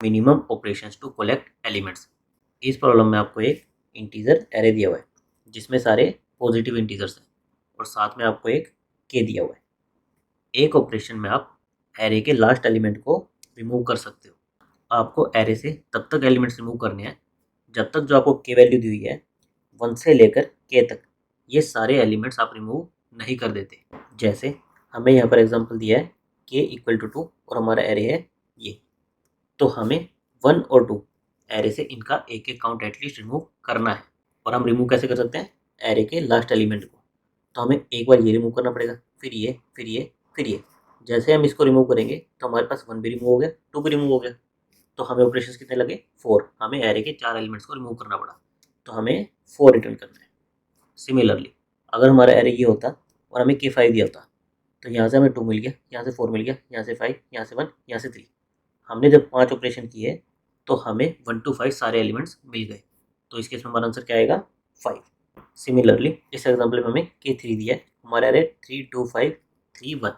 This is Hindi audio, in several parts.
Minimum operations to collect elements. इस प्रॉब्लम में आपको एक इंटीजर एरे दिया हुआ है जिसमें सारे पॉजिटिव इंटीजर्स हैं और साथ में आपको एक के दिया हुआ है। एक ऑपरेशन में आप एरे के लास्ट एलिमेंट को रिमूव कर सकते हो। आपको एरे से तब तक एलिमेंट्स रिमूव करने हैं जब तक जो आपको के वैल्यू दी हुई है 1 से लेकर के तक ये सारे एलिमेंट्स आप रिमूव नहीं कर देते। जैसे हमें यहाँ पर एग्जांपल दिया है के इक्वल टू 2 और हमारा एरे है ये, तो हमें 1 और 2 एरे से इनका एक एक काउंट एटलीस्ट रिमूव करना है। और हम रिमूव कैसे कर सकते हैं? एरे के लास्ट एलिमेंट को। तो हमें एक बार ये रिमूव करना पड़ेगा, फिर ये, फिर ये, फिर ये। जैसे हम इसको रिमूव करेंगे तो हमारे पास 1 भी रिमूव हो गया, 2 भी रिमूव हो गया, तो हमें ऑपरेशंस कितने लगे? 4। हमें एरे के 4 एलिमेंट्स को रिमूव करना पड़ा, तो हमें 4 रिटर्न करना है। सिमिलरली अगर हमारा एरे ये होता और हमें के 5 दिया होता, तो यहाँ से हमें 2 मिल गया, यहाँ से 4 मिल गया, यहाँ से 5, यहाँ से 1, यहाँ से 3। हमने जब 5 ऑपरेशन किए तो हमें 1 to 5 सारे एलिमेंट्स मिल गए, तो इस केस में हमारा आंसर क्या आएगा? 5। सिमिलरली इस एग्जाम्पल में हमें के 3 दिया है, हमारा एरे 3 2 5 3 1।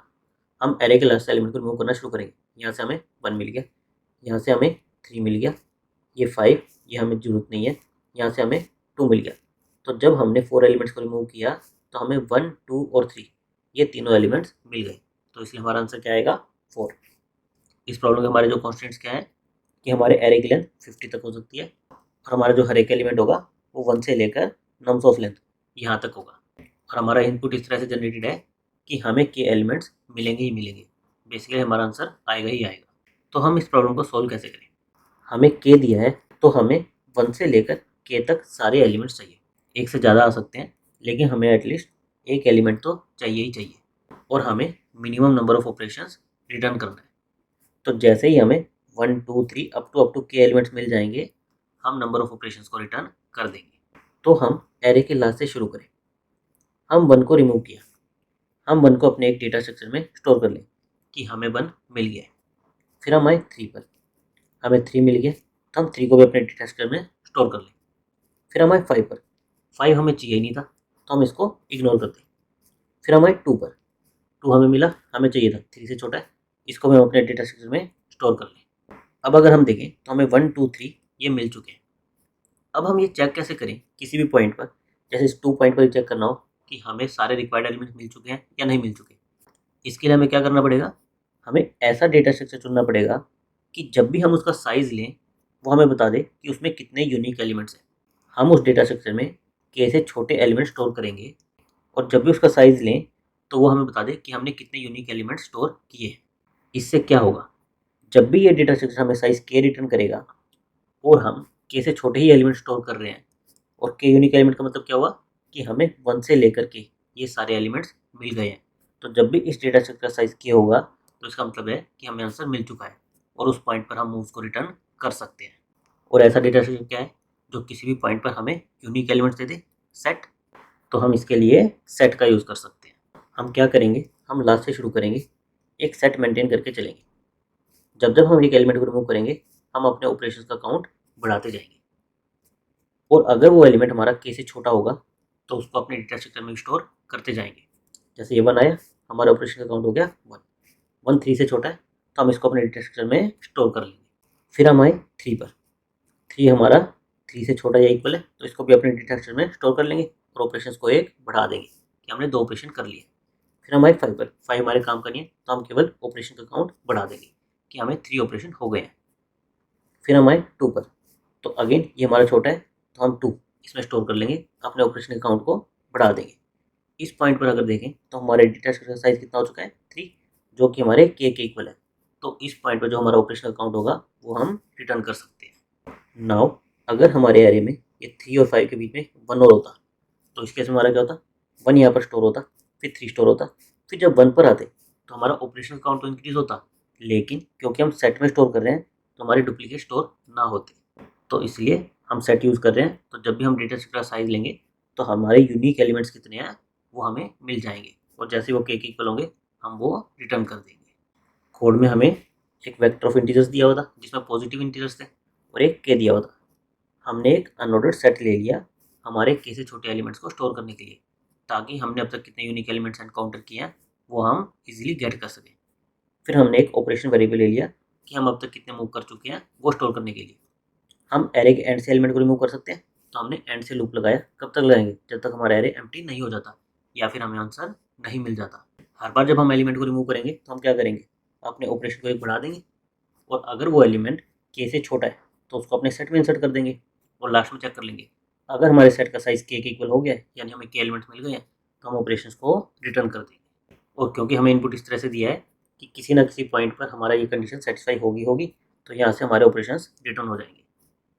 हम एरे के लास्ट एलिमेंट को रिमूव करना शुरू करेंगे। यहाँ से हमें 1 मिल गया, यहाँ से हमें 3 मिल गया, ये 5, ये हमें जरूरत नहीं है, यहाँ से हमें 2 मिल गया। तो जब हमने 4 एलिमेंट्स को रिमूव किया तो हमें 1 2 और 3 ये तीनों एलिमेंट्स मिल गए, तो इसलिए हमारा आंसर क्या आएगा? 4। इस प्रॉब्लम के हमारे जो कॉन्स्टेंट्स क्या है कि हमारे एरे की लेंथ 50 तक हो सकती है और हमारा जो हर एक एलिमेंट होगा वो 1 से लेकर नम्स ऑफ लेंथ यहाँ तक होगा। और हमारा इनपुट इस तरह से जनरेटेड है कि हमें के एलिमेंट्स मिलेंगे ही मिलेंगे। बेसिकली हमारा आंसर आएगा ही आएगा। तो हम इस प्रॉब्लम को सोल्व कैसे करें? हमें के दिया है तो हमें 1 से लेकर के तक सारे एलिमेंट्स चाहिए। एक से ज़्यादा आ सकते हैं लेकिन हमें एटलीस्ट एक एलिमेंट तो चाहिए ही चाहिए और हमें minimum number of operations return करना है। तो जैसे ही हमें 1 2 3 अप टू के एलिमेंट्स मिल जाएंगे, हम नंबर ऑफ ऑपरेशंस को रिटर्न कर देंगे। तो हम एरे के लास्ट से शुरू करें। हम 1 को रिमूव किया, हम 1 को अपने एक डेटा स्ट्रक्चर में स्टोर कर लें कि हमें 1 मिल गया है। फिर हम आए 3 पर, हमें 3 मिल गया, तो हम 3 को भी अपने डेटा स्ट्रक्चर में स्टोर कर लें। फिर हम आए 5 पर, 5 हमें चाहिए नहीं था तो हम इसको इग्नोर कर दें। फिर हम आए 2 पर, 2 हमें मिला, हमें चाहिए था, 3 से छोटा है, इसको भी हम अपने डेटा स्ट्रक्चर में स्टोर कर लें। अब अगर हम देखें तो हमें 1 2 3 ये मिल चुके हैं। अब हम ये चेक कैसे करें किसी भी पॉइंट पर, जैसे इस 2 पॉइंट पर चेक करना हो कि हमें सारे रिक्वायर्ड एलिमेंट मिल चुके हैं या नहीं मिल चुके। इसके लिए हमें क्या करना पड़ेगा? हमें ऐसा डेटा स्ट्रक्चर चुनना पड़ेगा कि जब भी हम उसका साइज़ लें वो हमें बता दे कि उसमें कितने यूनिक एलिमेंट्स हैं। हम उस डेटा स्ट्रक्चर में कैसे छोटे एलिमेंट स्टोर करेंगे और जब भी उसका साइज़ लें तो वो हमें बता दे कि हमने कितने यूनिक एलिमेंट स्टोर किए हैं। इससे क्या होगा? जब भी ये डेटा स्ट्रक्चर हमें साइज़ के रिटर्न करेगा और हम के से छोटे ही एलिमेंट स्टोर कर रहे हैं, और के यूनिक एलिमेंट का मतलब क्या हुआ कि हमें 1 से लेकर के ये सारे एलिमेंट्स मिल गए हैं। तो जब भी इस डेटा स्ट्रक्चर का साइज़ के होगा तो इसका मतलब है कि हमें आंसर मिल चुका है और उस पॉइंट पर हम उसको रिटर्न कर सकते हैं। और ऐसा डेटा स्ट्रक्चर क्या है जो किसी भी पॉइंट पर हमें unique elements they they? Set. तो हम इसके लिए सेट का यूज़ कर सकते हैं। हम क्या करेंगे? हम लास्ट से शुरू करेंगे, एक सेट मेंटेन करके चलेंगे। जब जब हम एक एलिमेंट को रिमूव करेंगे हम अपने ऑपरेशंस का काउंट बढ़ाते जाएंगे, और अगर वो एलिमेंट हमारा के से छोटा होगा तो उसको अपने डेटा स्ट्रक्चर में स्टोर करते जाएंगे। जैसे ये 1 आया, हमारा ऑपरेशन का काउंट हो गया 1। 1 3 से छोटा है तो हम इसको अपने डेटा स्ट्रक्चर में स्टोर कर लेंगे। फिर हम आए 3 पर, 3 हमारा 3 से छोटा या इक्वल है तो इसको भी अपने डेटा स्ट्रक्चर में स्टोर कर लेंगे और ऑपरेशंस को एक बढ़ा देंगे कि हमने 2 ऑपरेशन कर लिए। फिर हम आए 5 पर, 5 हमारे काम का नहीं है तो हम केवल ऑपरेशन का काउंट बढ़ा देंगे कि हमें 3 ऑपरेशन हो गए हैं। फिर हम आए 2 पर, तो अगेन ये हमारा छोटा है तो हम 2 इसमें स्टोर कर लेंगे, अपने ऑपरेशन के काउंट को बढ़ा देंगे। इस पॉइंट पर अगर देखें तो हमारे डेटा स्ट्रक्चर साइज कितना हो चुका है? 3, जो कि हमारे के इक्वल है। तो इस पॉइंट पर जो हमारा ऑपरेशनल काउंट होगा वो हम रिटर्न कर सकते हैं। नाउ अगर हमारे एरे में ये 3 और 5 के बीच में 1 और होता तो इस केस में हमारा क्या होता? 1 यहाँ पर स्टोर होता, फिर 3 स्टोर होता, फिर जब 1 पर आते तो हमारा ऑपरेशनल काउंट तो इंक्रीज होता, लेकिन क्योंकि हम सेट में स्टोर कर रहे हैं तो हमारे डुप्लीकेट स्टोर ना होते। तो इसलिए हम सेट यूज़ कर रहे हैं, तो जब भी हम डेटा स्ट्रक्चर का साइज लेंगे तो हमारे यूनिक एलिमेंट्स कितने हैं वो हमें मिल जाएंगे, और जैसे वो के इक्वल होंगे हम वो रिटर्न कर देंगे। कोड में हमें एक वेक्टर ऑफ इंटीजर्स दिया हुआ था जिसमें पॉजिटिव इंटीजर्स थे और एक के दिया हुआ था। हमने एक अनऑर्डर्ड सेट ले लिया हमारे के से छोटे एलिमेंट्स को स्टोर करने के लिए, ताकि हमने अब तक कितने यूनिक एलिमेंट्स एनकाउंटर किए हैं वो हम इजीली गेट कर सकें। फिर हमने एक ऑपरेशन वेरिएबल ले लिया कि हम अब तक कितने मूव कर चुके हैं वो स्टोर करने के लिए। हम एरे के एंड से एलिमेंट को रिमूव कर सकते हैं, तो हमने एंड से लूप लगाया। कब तक लगाएंगे? जब तक हमारा एरे एम्प्टी नहीं हो जाता या फिर हमें आंसर नहीं मिल जाता। हर बार जब हम एलिमेंट को रिमूव करेंगे तो हम क्या करेंगे? अपने ऑपरेशन को एक बढ़ा देंगे, और अगर वो एलिमेंट के से छोटा है तो उसको अपने सेट में इंसर्ट कर देंगे, और लास्ट में चेक कर लेंगे अगर हमारे सेट का साइज के इक्वल हो गया है, यानी हमें के एलिमेंट्स मिल गए हैं, तो हम ऑपरेशंस को रिटर्न कर देंगे। और क्योंकि हमें इनपुट इस तरह से दिया है कि किसी ना किसी पॉइंट पर हमारा ये कंडीशन सेटिस्फाई होगी, तो यहाँ से हमारे ऑपरेशंस रिटर्न हो जाएंगे।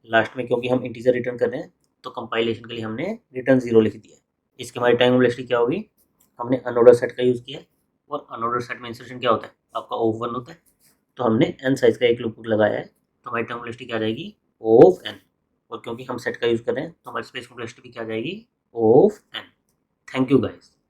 लास्ट में क्योंकि हम इंटीजर रिटर्न कर रहे हैं, तो कंपाइलेशन के लिए हमने रिटर्न 0 लिख दिया है। इसके हमारी टाइम कॉम्प्लेक्सिटी क्या होगी? हमने अनऑर्डर सेट का यूज़ किया है, और अनऑर्डर सेट में इंसर्शन क्या होता है? आपका ऑफ 1 होता है। तो हमने एन साइज का एक लूप लगाया है, तो हमारी टाइम कॉम्प्लेक्सिटी क्या आ जाएगी? Of N. और क्योंकि हम सेट का यूज़ कर रहे हैं, तो हमारी स्पेस कॉम्प्लेक्सिटी भी क्या आ जाएगी? Of N. Thank you guys.